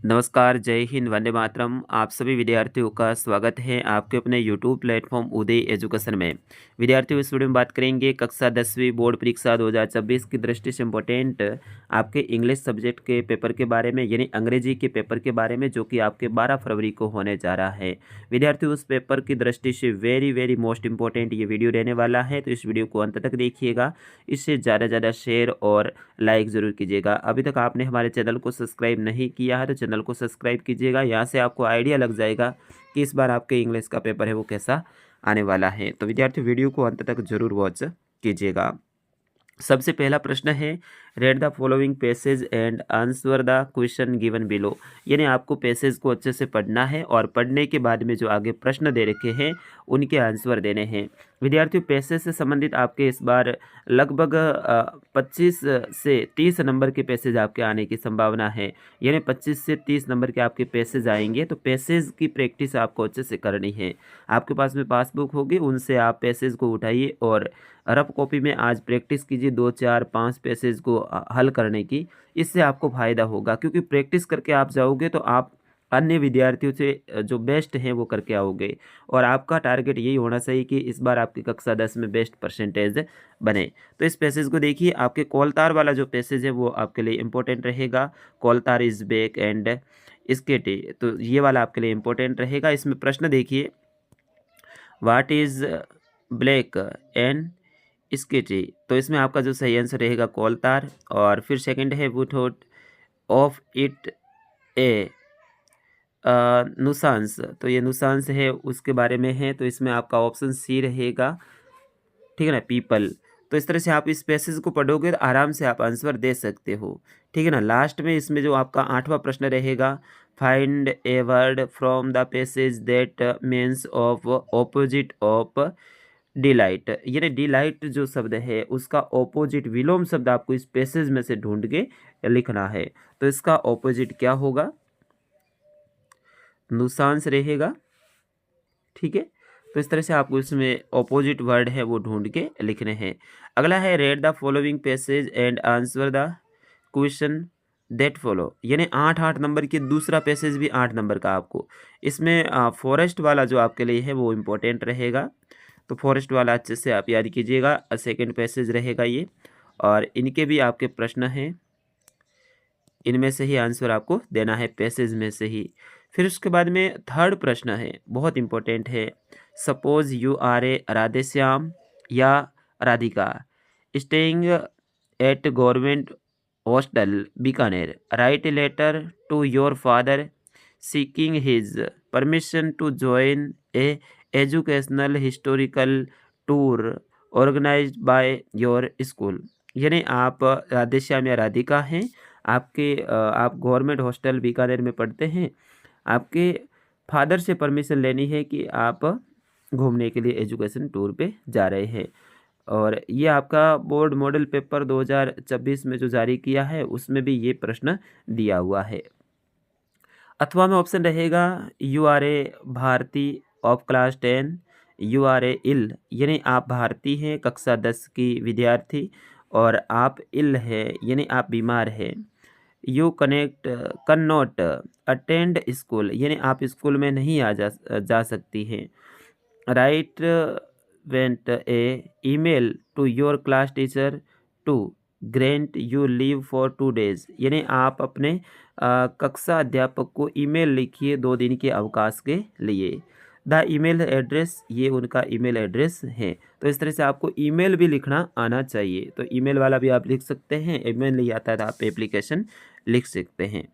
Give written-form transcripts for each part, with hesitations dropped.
नमस्कार, जय हिंद, वंदे मातरम। आप सभी विद्यार्थियों का स्वागत है आपके अपने यूट्यूब प्लेटफॉर्म उदय एजुकेशन में। विद्यार्थियों, इस वीडियो में बात करेंगे कक्षा 10वीं बोर्ड परीक्षा 2026 की दृष्टि से इम्पोर्टेंट आपके इंग्लिश सब्जेक्ट के पेपर के बारे में, यानी अंग्रेजी के पेपर के बारे में, जो कि आपके 12 फरवरी को होने जा रहा है। विद्यार्थियों, उस पेपर की दृष्टि से वेरी मोस्ट इंपॉर्टेंट ये वीडियो रहने वाला है, तो इस वीडियो को अंत तक देखिएगा। इससे ज़्यादा ज़्यादा शेयर और लाइक ज़रूर कीजिएगा। अभी तक आपने हमारे चैनल को सब्सक्राइब नहीं किया है तो चैनल को सब्सक्राइब कीजिएगा। यहाँ से आपको आइडिया लग जाएगा कि इस बार आपके इंग्लिश का पेपर है वो कैसा आने वाला है। तो विद्यार्थी, वीडियो को अंत तक जरूर वॉच कीजिएगा। सबसे पहला प्रश्न है, read the following passage and answer the question given below. यानी आपको पैसेज को अच्छे से पढ़ना है और पढ़ने के बाद में जो आगे प्रश्न दे रखे हैं उनके आंसर देने हैं। विद्यार्थियों, पैसेज से संबंधित आपके इस बार लगभग 25 से 30 नंबर के पैसेज आपके आने की संभावना है। यानी 25 से 30 नंबर के आपके पैसेज आएंगे, तो पैसेज की प्रैक्टिस आपको अच्छे से करनी है। आपके पास में पासबुक होगी, उनसे आप पैसेज को उठाइए और रफ कॉपी में आज प्रैक्टिस कीजिए 2, 4, 5 पैसेज को हल करने की। इससे आपको फ़ायदा होगा, क्योंकि प्रैक्टिस करके आप जाओगे तो आप अन्य विद्यार्थियों से जो बेस्ट हैं वो करके आओगे। और आपका टारगेट यही होना चाहिए कि इस बार आपकी कक्षा 10 में बेस्ट परसेंटेज बने। तो इस पैसेज को देखिए, आपके कौलतार वाला जो पैसेज है वो आपके लिए इम्पोर्टेंट रहेगा। कौलतार इज़ बैक एंड स्केटी, तो ये वाला आपके लिए इम्पोर्टेंट रहेगा। इसमें प्रश्न देखिए, what is black and sketchy, तो इसमें आपका जो सही आंसर रहेगा कौलतार। और फिर सेकंड है, वो थॉट ऑफ इट ए नुसांस, तो ये नुसांस है उसके बारे में है, तो इसमें आपका ऑप्शन सी रहेगा। ठीक है ना, पीपल। तो इस तरह से आप इस पैसेज को पढ़ोगे तो आराम से आप आंसर दे सकते हो। ठीक है ना। लास्ट में इसमें जो आपका 8वां प्रश्न रहेगा, find a word from the passage that means of opposite of delight. यानी डिलाइट जो शब्द है उसका ऑपोजिट विलोम शब्द आपको इस पैसेज में से ढूंढ के लिखना है। तो इसका ऑपोजिट क्या होगा? नुसांस रहेगा। ठीक है। तो इस तरह से आपको इसमें ऑपोजिट वर्ड है वो ढूंढ के लिखने हैं। अगला है, read the following passage and answer the question that follow. यानी 8 नंबर की दूसरा पैसेज भी 8 नंबर का आपको इसमें फॉरेस्ट वाला जो आपके लिए है वो इम्पोर्टेंट रहेगा। तो फॉरेस्ट वाला अच्छे से आप याद कीजिएगा। सेकंड पैसेज रहेगा ये, और इनके भी आपके प्रश्न हैं, इनमें से ही आंसर आपको देना है, पैसेज में से ही। फिर उसके बाद में थर्ड प्रश्न है, बहुत इंपॉर्टेंट है। Suppose you are a Radheshyam या Radhika staying at government hostel Bikaner, write a letter to your father seeking his permission to join a educational historical tour organised by your school. यानी आप राधेश्याम या राधिका हैं, आप गवर्नमेंट हॉस्टल बीकानेर में पढ़ते हैं, आपके फादर से परमिशन लेनी है कि आप घूमने के लिए एजुकेशन टूर पे जा रहे हैं। और ये आपका बोर्ड मॉडल पेपर 2026 में जो जारी किया है उसमें भी ये प्रश्न दिया हुआ है। अथवा में ऑप्शन रहेगा, you are a Bharti of class 10, you are a ill, यानी आप भारती हैं कक्षा 10 की विद्यार्थी और आप इल है यानी आप बीमार हैं। यू कन नॉट अटेंड स्कूल, यानी आप स्कूल में नहीं जा सकती हैं। Write went a email to your class teacher to grant you leave for 2 days, यानी आप अपने कक्षा अध्यापक को ईमेल लिखिए 2 दिन के अवकाश के लिए। द ईमेल एड्रेस, ये उनका ईमेल एड्रेस है। तो इस तरह से आपको ईमेल भी लिखना आना चाहिए। तो ईमेल वाला भी आप लिख सकते हैं, ईमेल नहीं आता है तो आप एप्लीकेशन लिख सकते हैं।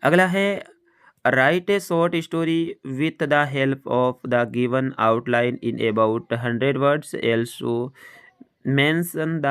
अगला है, right A short story with the help of the given outline in about 100 words, also mention the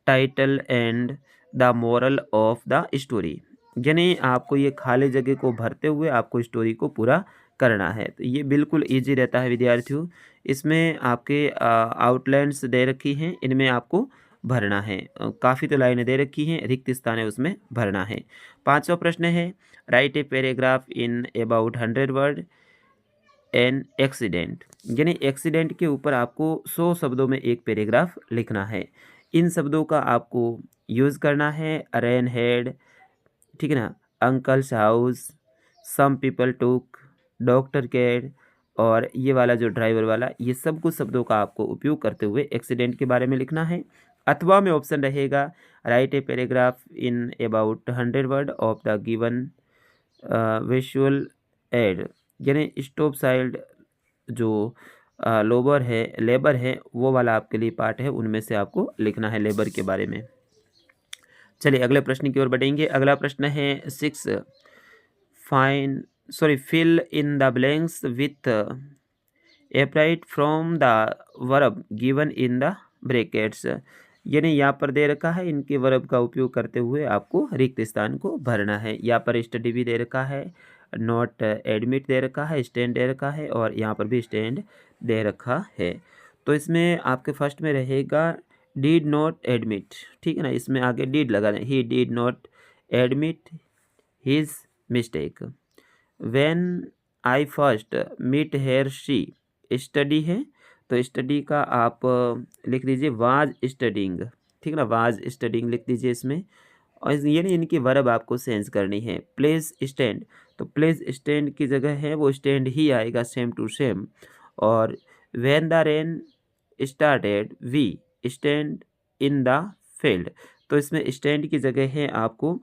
title and the moral of the story. यानी आपको ये खाली जगह को भरते हुए आपको स्टोरी को पूरा करना है। तो ये बिल्कुल इजी रहता है विद्यार्थियों। इसमें आपके आउटलाइन्स दे रखी हैं, इनमें आपको भरना है। काफ़ी तो लाइनें दे रखी हैं, रिक्त स्थान है उसमें भरना है। 5वां प्रश्न है, right a paragraph in about 100 word an accident, यानी एक्सीडेंट के ऊपर आपको 100 शब्दों में एक पैराग्राफ लिखना है। इन शब्दों का आपको यूज़ करना है, रेन हेड, ठीक है ना, uncle's house, some people took, doctor care, और ये वाला जो ड्राइवर वाला, ये सब कुछ शब्दों का आपको उपयोग करते हुए एक्सीडेंट के बारे में लिखना है। अथवा में ऑप्शन रहेगा right a paragraph in about 100 word of the given visual add, यानी स्टॉप साइड जो लेबर है वो वाला आपके लिए पार्ट है, उनमें से आपको लिखना है लेबर के बारे में। चलिए अगले प्रश्न की ओर बढ़ेंगे। अगला प्रश्न है 6, fill in the blanks with appropriate from the verb given in the brackets, यानी यहाँ पर दे रखा है, इनके वर्ब का उपयोग करते हुए आपको रिक्त स्थान को भरना है। यहाँ पर स्टडी भी दे रखा है, नॉट एडमिट दे रखा है, स्टैंड दे रखा है, और यहाँ पर भी स्टैंड दे रखा है। तो इसमें आपके फर्स्ट में रहेगा डिड नॉट एडमिट, ठीक है ना, इसमें आगे डिड लगा दें, he did not admit his mistake. When I first meet her she, study है तो स्टडी का आप लिख दीजिए वाज स्टडिंग, ठीक है ना, वाज स्टडिंग लिख दीजिए इसमें। और यानी इनकी वर्ब आपको सेंस करनी है। प्लेस स्टैंड, तो प्लेस स्टैंड की जगह है वो स्टैंड ही आएगा, सेम टू सेम। और when the rain started we stand in the field, तो इसमें स्टैंड की जगह है आपको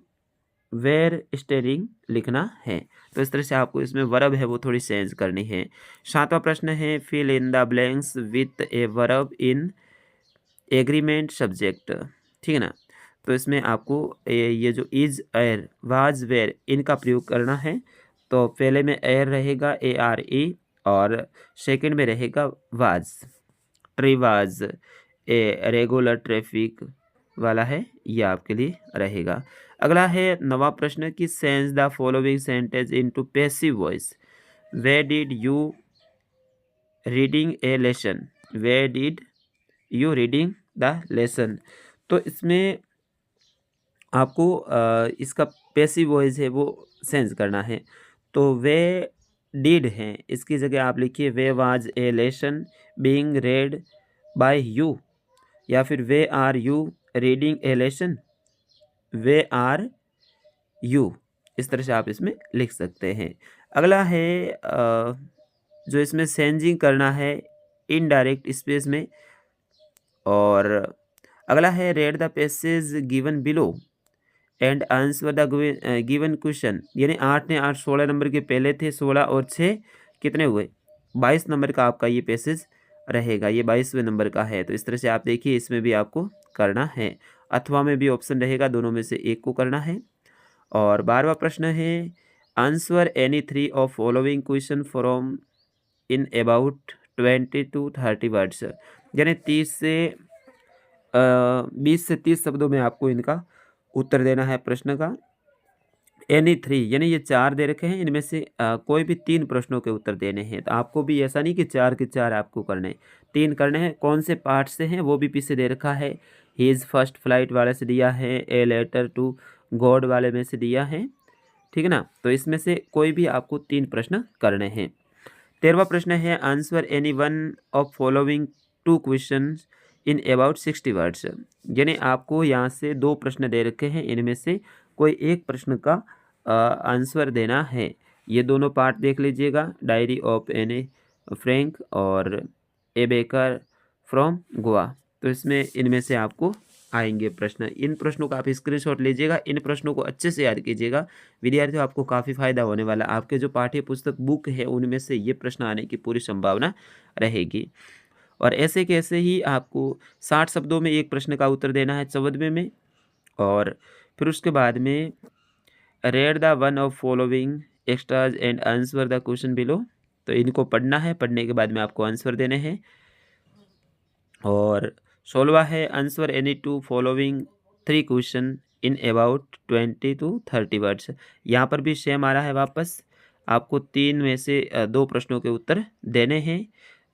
वेयर स्टेरिंग लिखना है। तो इस तरह से आपको इसमें वर्ब है वो थोड़ी चेंज करनी है। 7वां प्रश्न है fill in the blanks with a verb in agreement subject, ठीक है ना। तो इसमें आपको ये जो इज, एर, वाज, वेयर, इनका प्रयोग करना है। तो पहले में एर रहेगा ARE, और सेकंड में रहेगा was, tree was a regular traffic वाला है, ये आपके लिए रहेगा। अगला है 9वां प्रश्न की sense the following sentence into passive voice. Where did you reading a lesson, where did you reading the lesson. तो इसमें आपको इसका पैसिव वॉइस है वो सेंस करना है। तो वे डिड है, इसकी जगह आप लिखिए वे was a lesson being read by you, या फिर were you reading a lesson, were you, इस तरह से आप इसमें लिख सकते हैं। अगला है जो इसमें सेंजिंग करना है इनडायरेक्ट स्पेस में। और अगला है read the passage given below and answer the given question, यानी 8 ने 8 16 नंबर के पहले थे, 16 और 6 कितने हुए, 22 नंबर का आपका ये पैसेज रहेगा, ये 22वें नंबर का है। तो इस तरह से आप देखिए इसमें भी आपको करना है। अथवा में भी ऑप्शन रहेगा, दोनों में से एक को करना है। और 12वां प्रश्न है answer any 3 of following question from in about 20 to 30 words, यानी 20 से 30 शब्दों में आपको इनका उत्तर देना है प्रश्न का। एनी 3 यानी ये 4 दे रखे हैं, इनमें से कोई भी 3 प्रश्नों के उत्तर देने हैं। तो आपको भी ऐसा नहीं कि 4 के 4 आपको करने, 3 करने हैं। कौन से पार्ट से हैं वो भी पीछे दे रखा है। हीज फर्स्ट फ्लाइट वाले से दिया है, ए लेटर टू गॉड वाले में से दिया है, ठीक है ना। तो इसमें से कोई भी आपको 3 प्रश्न करने हैं। 13वां प्रश्न है answer any one of following 2 question in about 60 words, यानी आपको यहाँ से 2 प्रश्न दे रखे हैं, इनमें से कोई एक प्रश्न का आंसर देना है। ये दोनों पार्ट देख लीजिएगा, डायरी ऑफ एन फ्रैंक और ए बेकर फ्रॉम गोवा। तो इसमें इनमें से आपको आएंगे प्रश्न। इन प्रश्नों का आप स्क्रीनशॉट लीजिएगा, इन प्रश्नों को अच्छे से याद कीजिएगा विद्यार्थियों, आपको काफ़ी फायदा होने वाला। आपके जो पाठ्य पुस्तक बुक है उनमें से ये प्रश्न आने की पूरी संभावना रहेगी। और ऐसे के ऐसे ही आपको 60 शब्दों में एक प्रश्न का उत्तर देना है 14वें में। और फिर उसके बाद में read the one of following extras and answer the question below, तो इनको पढ़ना है, पढ़ने के बाद में आपको आंसर देने हैं। और 16वां है answer any 2 following 3 question in about 20 to 30 words. यहाँ पर भी सेम आ रहा है वापस, आपको 3 में से 2 प्रश्नों के उत्तर देने हैं।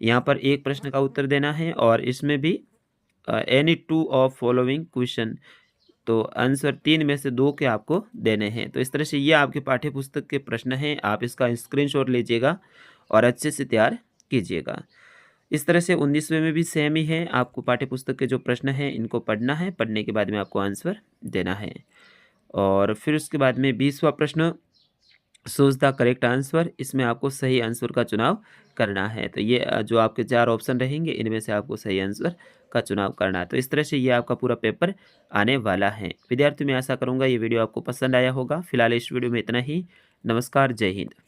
यहाँ पर एक प्रश्न का उत्तर देना है, और इसमें भी एनी 2 ऑफ फॉलोइंग क्वेश्चन, तो आंसर 3 में से 2 के आपको देने हैं। तो इस तरह से ये आपके पाठ्य पुस्तक के प्रश्न हैं, आप इसका स्क्रीनशॉट लीजिएगा और अच्छे से तैयार कीजिएगा। इस तरह से 19वें में भी सेम ही है, आपको पाठ्य पुस्तक के जो प्रश्न हैं इनको पढ़ना है, पढ़ने के बाद में आपको आंसर देना है। और फिर उसके बाद में 20वां प्रश्न, चूज द करेक्ट आंसर। इसमें आपको सही आंसर का चुनाव करना है। तो ये जो आपके 4 ऑप्शन रहेंगे, इनमें से आपको सही आंसर का चुनाव करना है। तो इस तरह से ये आपका पूरा पेपर आने वाला है। विद्यार्थियों, मैं आशा करूँगा ये वीडियो आपको पसंद आया होगा। फिलहाल इस वीडियो में इतना ही। नमस्कार, जय हिंद।